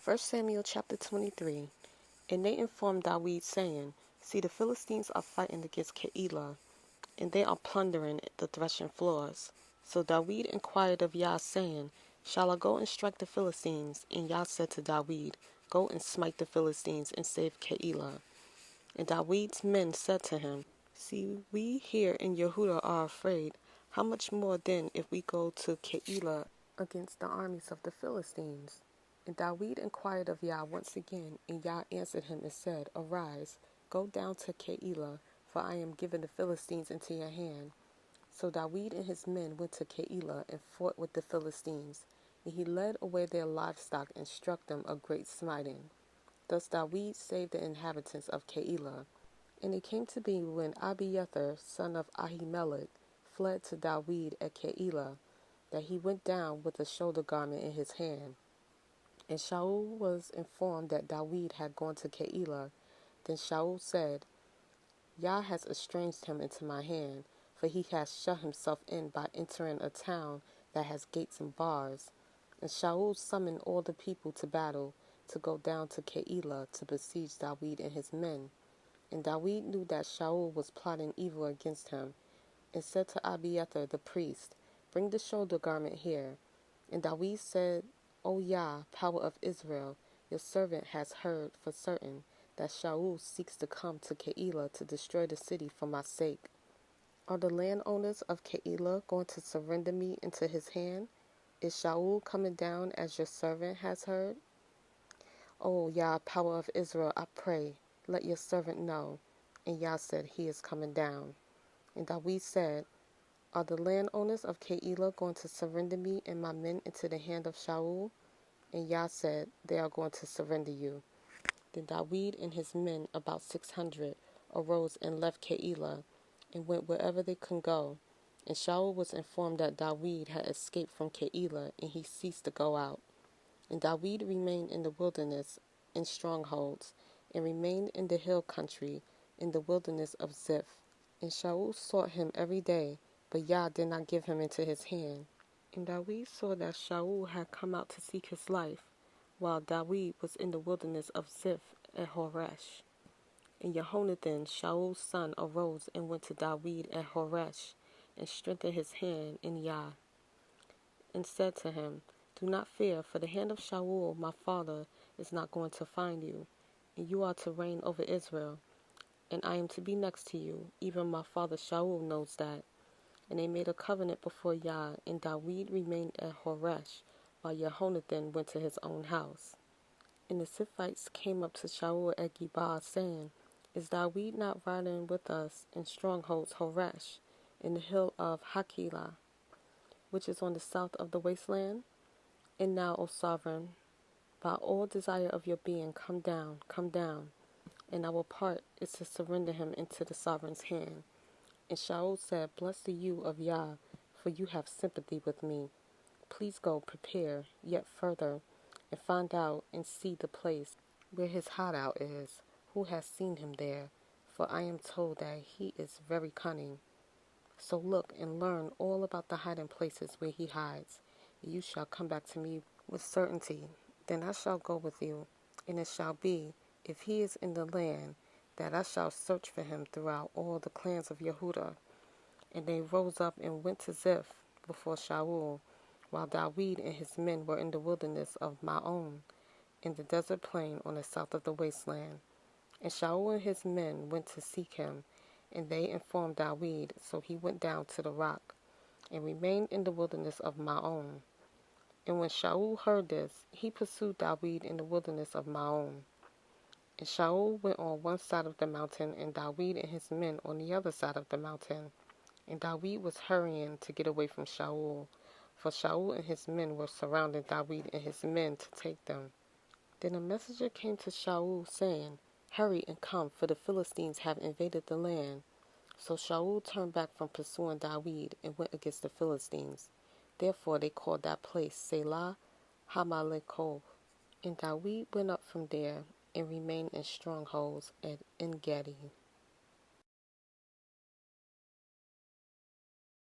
1 Samuel chapter 23. And they informed Dawid, saying, See, the Philistines are fighting against Keilah, and they are plundering the threshing floors. So Dawid inquired of Yah, saying, Shall I go and strike the Philistines? And Yah said to Dawid, Go and smite the Philistines, and save Keilah. And Dawid's men said to him, See, we here in Yehudah are afraid. How much more then if we go to Keilah against the armies of the Philistines? And Dawid inquired of Yah once again, and Yah answered him and said, Arise, go down to Keilah, for I am giving the Philistines into your hand. So Dawid and his men went to Keilah and fought with the Philistines, and he led away their livestock and struck them a great smiting. Thus Dawid saved the inhabitants of Keilah. And it came to be when Abiathar, son of Ahimelech, fled to Dawid at Keilah, that he went down with a shoulder garment in his hand. And Shaul was informed that Dawid had gone to Keilah. Then Shaul said, Yah has estranged him into my hand, for he has shut himself in by entering a town that has gates and bars. And Shaul summoned all the people to battle, to go down to Keilah to besiege Dawid and his men. And Dawid knew that Shaul was plotting evil against him, and said to Abiathar the priest, Bring the shoulder garment here. And Dawid said, O Yah, power of Israel, your servant has heard for certain that Shaul seeks to come to Keilah to destroy the city for my sake. Are the landowners of Keilah going to surrender me into his hand? Is Shaul coming down as your servant has heard? O Yah, power of Israel, I pray, let your servant know. And Yah said, He is coming down. And Dawid said, Are the landowners of Keilah going to surrender me and my men into the hand of Shaul? And Yah said, They are going to surrender you. Then Dawid and his men, about 600, arose and left Keilah, and went wherever they could go. And Shaul was informed that Dawid had escaped from Keilah, and he ceased to go out. And Dawid remained in the wilderness, in strongholds, and remained in the hill country, in the wilderness of Ziph. And Shaul sought him every day, but Yah did not give him into his hand. And Dawid saw that Shaul had come out to seek his life, while Dawid was in the wilderness of Ziph at Horesh. And Jehonathan, Shaul's son, arose and went to Dawid at Horesh, and strengthened his hand in Yah, and said to him, Do not fear, for the hand of Shaul my father is not going to find you, and you are to reign over Israel, and I am to be next to you. Even my father Shaul knows that. And they made a covenant before Yah, and Dawid remained at Horesh, while Jehonathan went to his own house. And the Ziphites came up to Shaul at Gibah, saying, Is Dawid not riding with us in strongholds Horesh, in the hill of Hakilah, which is on the south of the wasteland? And now, O sovereign, by all desire of your being, come down, and our part is to surrender him into the sovereign's hand. And Shaul said, Blessed are you of Yah, for you have sympathy with me. Please go, prepare yet further, and find out and see the place where his hideout is, who has seen him there, for I am told that he is very cunning. So look and learn all about the hiding places where he hides, and you shall come back to me with certainty. Then I shall go with you, and it shall be, if he is in the land, that I shall search for him throughout all the clans of Yehudah. And they rose up and went to Ziph before Shaul, while Dawid and his men were in the wilderness of Maon, in the desert plain on the south of the wasteland. And Shaul and his men went to seek him, and they informed Dawid, so he went down to the rock, and remained in the wilderness of Maon. And when Shaul heard this, he pursued Dawid in the wilderness of Maon. And Shaul went on one side of the mountain, and Dawid and his men on the other side of the mountain. And Dawid was hurrying to get away from Shaul, for Shaul and his men were surrounding Dawid and his men to take them. Then a messenger came to Shaul, saying, Hurry and come, for the Philistines have invaded the land. So Shaul turned back from pursuing Dawid and went against the Philistines. Therefore they called that place Selah Hamalekov. And Dawid went up from there, and remained in strongholds at En-Gedi.